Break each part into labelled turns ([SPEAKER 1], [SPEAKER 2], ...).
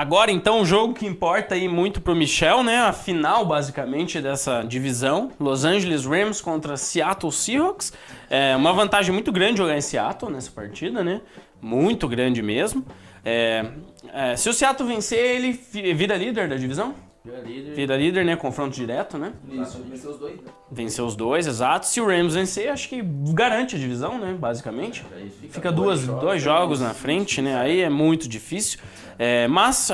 [SPEAKER 1] Agora, então, o jogo que importa aí muito pro Michel, né? A final, basicamente, dessa divisão. Los Angeles Rams contra Seattle Seahawks. É uma vantagem muito grande jogar em Seattle nessa partida, né? Muito grande mesmo. Se o Seattle vencer, ele vira líder da divisão? Vira líder, né? Confronto direto, né?
[SPEAKER 2] Isso, venceu os dois, né?
[SPEAKER 1] Venceu os dois, exato. Se o Rams vencer, acho que garante a divisão, né? Basicamente. Fica dois jogos na frente, né? Aí é muito difícil. Mas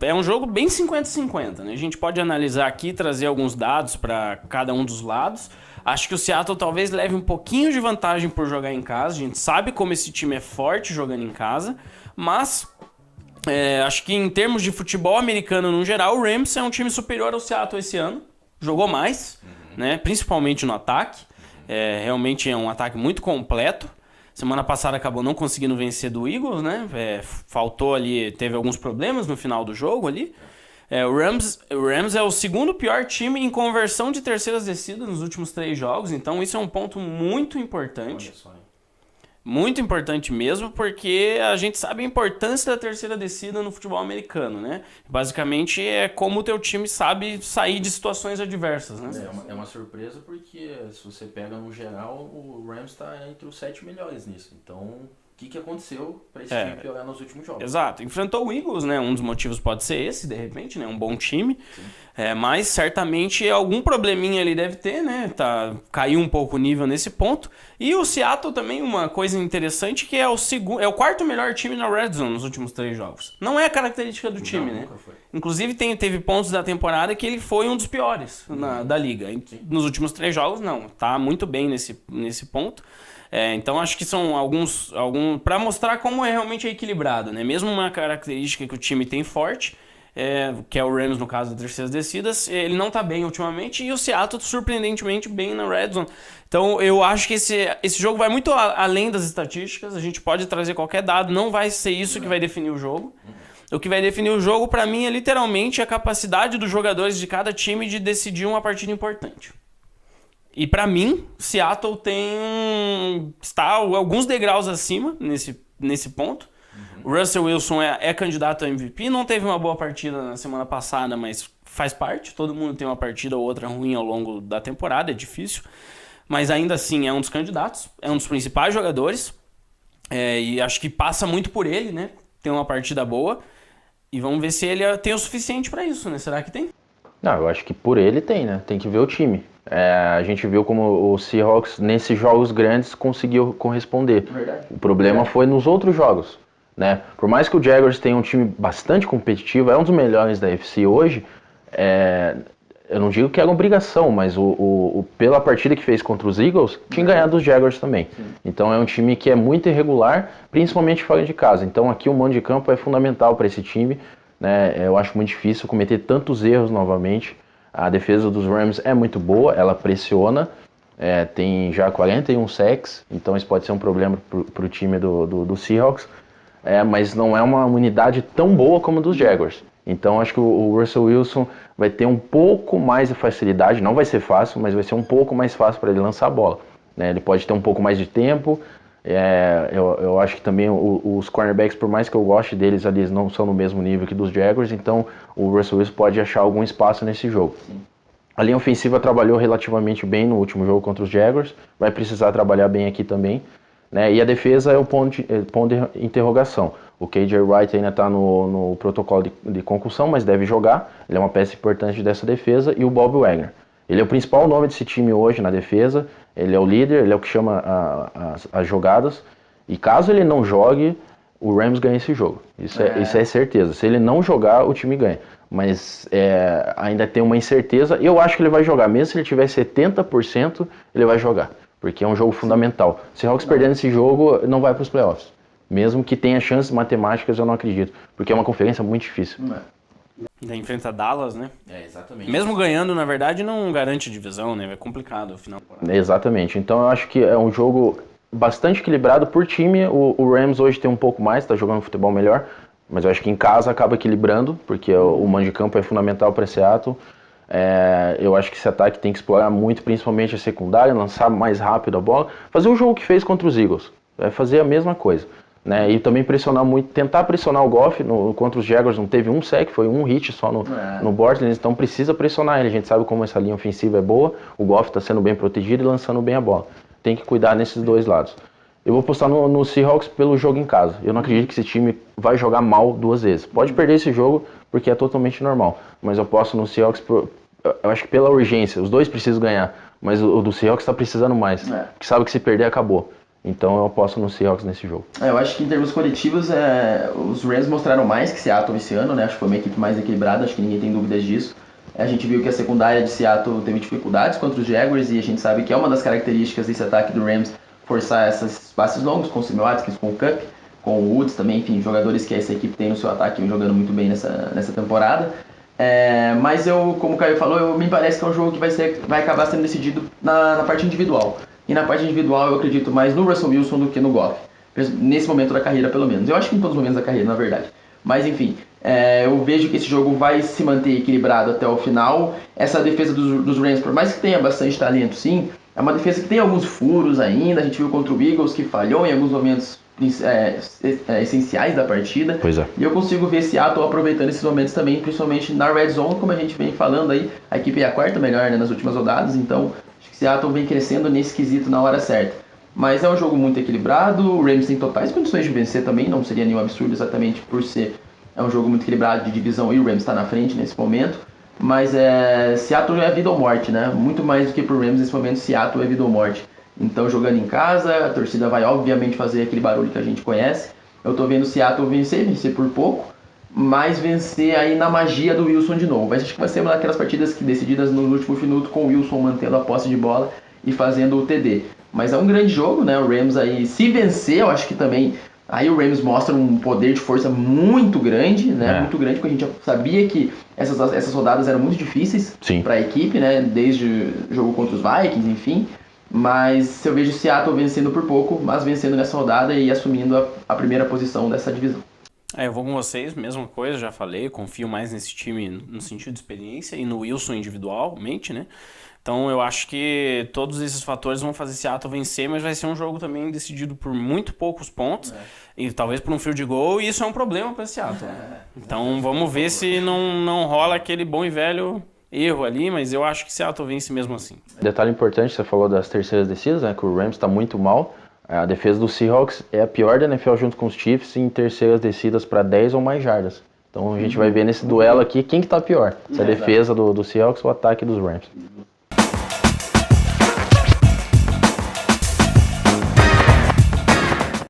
[SPEAKER 1] é um jogo bem 50-50, né? A gente pode analisar aqui, trazer alguns dados para cada um dos lados. Acho que o Seattle talvez leve um pouquinho de vantagem por jogar em casa. A gente sabe como esse time é forte jogando em casa, mas acho que em termos de futebol americano no geral, o Rams é um time superior ao Seattle esse ano. Jogou mais, né? Principalmente no ataque. Realmente é um ataque muito completo. Semana passada acabou não conseguindo vencer do Eagles, né? Faltou ali, teve alguns problemas no final do jogo ali. O Rams é o segundo pior time em conversão de terceiras descidas nos últimos 3 jogos, então isso é um ponto muito importante. Muito importante mesmo, porque a gente sabe a importância da terceira descida no futebol americano, né? Basicamente é como o teu time sabe sair de situações adversas, né?
[SPEAKER 2] É uma surpresa porque se você pega no geral, o Rams está entre os 7 melhores nisso. Então, o que aconteceu para esse time piorar nos últimos jogos?
[SPEAKER 1] Exato. Enfrentou o Eagles, né? Um dos motivos pode ser esse, de repente, né? Um bom time. Mas certamente algum probleminha ele deve ter, né? Caiu um pouco o nível nesse ponto. E o Seattle também, uma coisa interessante, que é o quarto melhor time na Red Zone nos últimos 3 jogos. Não é a característica do time, né? Inclusive teve pontos da temporada que ele foi um dos piores da liga. Nos últimos 3 jogos, não. Tá muito bem nesse ponto. Então acho que são alguns para mostrar como é realmente equilibrado, né? Mesmo uma característica que o time tem forte, que é o Rams no caso das terceiras descidas, ele não tá bem ultimamente, e o Seattle surpreendentemente bem na Red Zone. Então eu acho que esse jogo vai muito além das estatísticas. A gente pode trazer qualquer dado, não vai ser isso que vai definir o jogo. O que vai definir o jogo para mim é literalmente a capacidade dos jogadores de cada time de decidir uma partida importante. E pra mim, Seattle está alguns degraus acima nesse ponto. O Russell Wilson é candidato a MVP, não teve uma boa partida na semana passada, mas faz parte. Todo mundo tem uma partida ou outra ruim ao longo da temporada, é difícil. Mas ainda assim é um dos candidatos, é um dos principais jogadores. E acho que passa muito por ele, né? Tem uma partida boa. E vamos ver se ele tem o suficiente pra isso, né? Será que tem?
[SPEAKER 3] Não, eu acho que por ele tem, né? Tem que ver o time. A gente viu como o Seahawks, nesses jogos grandes, conseguiu corresponder.
[SPEAKER 2] Verdade.
[SPEAKER 3] O problema foi nos outros jogos, né? Por mais que o Jaguars tenha um time bastante competitivo, é um dos melhores da AFC hoje, eu não digo que era obrigação, mas pela partida que fez contra os Eagles, tinha ganhado os Jaguars também. Então é um time que é muito irregular, principalmente fora de casa. Então aqui o mando de campo é fundamental para esse time, né? Eu acho muito difícil cometer tantos erros novamente. A defesa dos Rams é muito boa, ela pressiona, tem já 41 sacks, então isso pode ser um problema para o time do Seahawks, mas não é uma unidade tão boa como a dos Jaguars. Então acho que o Russell Wilson vai ter um pouco mais de facilidade, não vai ser fácil, mas vai ser um pouco mais fácil para ele lançar a bola, né? Ele pode ter um pouco mais de tempo. Eu acho que também os cornerbacks, por mais que eu goste deles, eles não são no mesmo nível que dos Jaguars, então o Russell Wilson pode achar algum espaço nesse jogo. A linha ofensiva trabalhou relativamente bem no último jogo contra os Jaguars, vai precisar trabalhar bem aqui também, né? E a defesa é o ponto de interrogação. O KJ Wright ainda está no protocolo de concussão, mas deve jogar, ele é uma peça importante dessa defesa, e o Bob Wagner. Ele é o principal nome desse time hoje na defesa, ele é o líder, ele é o que chama as jogadas, e caso ele não jogue, o Rams ganha esse jogo. Isso é certeza. Se ele não jogar, o time ganha. Mas ainda tem uma incerteza, e eu acho que ele vai jogar. Mesmo se ele tiver 70%, ele vai jogar, porque é um jogo fundamental. Se o Seahawks perdendo esse jogo, não vai para os playoffs. Mesmo que tenha chances matemáticas, eu não acredito, porque é uma conferência muito difícil.
[SPEAKER 1] Enfrenta Dallas, né?
[SPEAKER 2] Exatamente.
[SPEAKER 1] Mesmo ganhando, na verdade, não garante divisão, né? É complicado o final.
[SPEAKER 3] Exatamente. Então eu acho que é um jogo bastante equilibrado por time. O Rams hoje tem um pouco mais, está jogando futebol melhor, mas eu acho que em casa acaba equilibrando, porque o mando de campo é fundamental para Seattle. Eu acho que esse ataque tem que explorar muito, principalmente a secundária, lançar mais rápido a bola, fazer o jogo que fez contra os Eagles, vai fazer a mesma coisa. né? E também pressionar muito, tentar pressionar o Goff. Contra os Jaguars não teve um sec, foi um hit só no Bortles, então precisa pressionar ele. A gente sabe como essa linha ofensiva é boa, o Goff está sendo bem protegido e lançando bem a bola. Tem que cuidar nesses dois lados. Eu vou postar no Seahawks pelo jogo em casa. Eu não acredito que esse time vai jogar mal 2 vezes. Pode perder esse jogo porque é totalmente normal, mas eu posto no Seahawks, eu acho que pela urgência. Os dois precisam ganhar, mas o do Seahawks está precisando mais, porque sabe que se perder acabou. Então eu aposto no Seahawks nesse jogo.
[SPEAKER 4] Eu acho que em termos coletivos, os Rams mostraram mais que Seattle esse ano, né? Acho que foi uma equipe mais equilibrada, acho que ninguém tem dúvidas disso. A gente viu que a secundária de Seattle teve dificuldades contra os Jaguars e a gente sabe que é uma das características desse ataque do Rams forçar esses passes longos com o Sammy Watkins, com o Kupp, com o Woods também, enfim, jogadores que essa equipe tem no seu ataque vem jogando muito bem nessa temporada. Mas como o Caio falou, me parece que é um jogo que vai acabar sendo decidido na parte individual. E na parte individual eu acredito mais no Russell Wilson do que no Goff. Nesse momento da carreira, pelo menos. Eu acho que em todos os momentos da carreira, na verdade. Mas enfim, eu vejo que esse jogo vai se manter equilibrado até o final. Essa defesa dos Rams, por mais que tenha bastante talento, sim, é uma defesa que tem alguns furos ainda. A gente viu contra o Eagles que falhou em alguns momentos essenciais da partida.
[SPEAKER 3] Pois é.
[SPEAKER 4] E eu consigo ver Seattle aproveitando esses momentos também, principalmente na Red Zone, como a gente vem falando aí. A equipe é a 4ª melhor, né, nas últimas rodadas, então acho que Seattle vem crescendo nesse quesito na hora certa. Mas é um jogo muito equilibrado, o Rams tem totais condições de vencer também, não seria nenhum absurdo exatamente por ser um jogo muito equilibrado de divisão e o Rams está na frente nesse momento. Mas Seattle é vida ou morte, né? Muito mais do que pro Rams nesse momento, Seattle é vida ou morte. Então jogando em casa, a torcida vai obviamente fazer aquele barulho que a gente conhece. Eu tô vendo Seattle vencer por pouco, mas vencer aí na magia do Wilson de novo. Mas acho que vai ser uma daquelas partidas que decididas no último minuto com o Wilson mantendo a posse de bola e fazendo o TD. Mas é um grande jogo, né? O Rams aí, se vencer, eu acho que também aí o Rams mostra um poder de força muito grande, né? Muito grande, porque a gente já sabia que essas rodadas eram muito difíceis para a equipe, né? Desde o jogo contra os Vikings, enfim. Mas eu vejo o Seattle vencendo por pouco, mas vencendo nessa rodada e assumindo a primeira posição dessa divisão.
[SPEAKER 1] Eu vou com vocês, mesma coisa, já falei, confio mais nesse time no sentido de experiência e no Wilson individualmente, né? Então eu acho que todos esses fatores vão fazer Seattle vencer, mas vai ser um jogo também decidido por muito poucos pontos e talvez por um field goal, e isso é um problema para Seattle. Então vamos ver se não rola aquele bom e velho erro ali, mas eu acho que Seattle vence mesmo assim.
[SPEAKER 3] Detalhe importante, você falou das terceiras descidas, né, que o Rams está muito mal. A defesa do Seahawks é a pior da NFL junto com os Chiefs em terceiras descidas para 10 ou mais jardas. Então a gente vai ver nesse duelo aqui quem que tá pior, se a defesa do Seahawks ou o ataque dos Rams.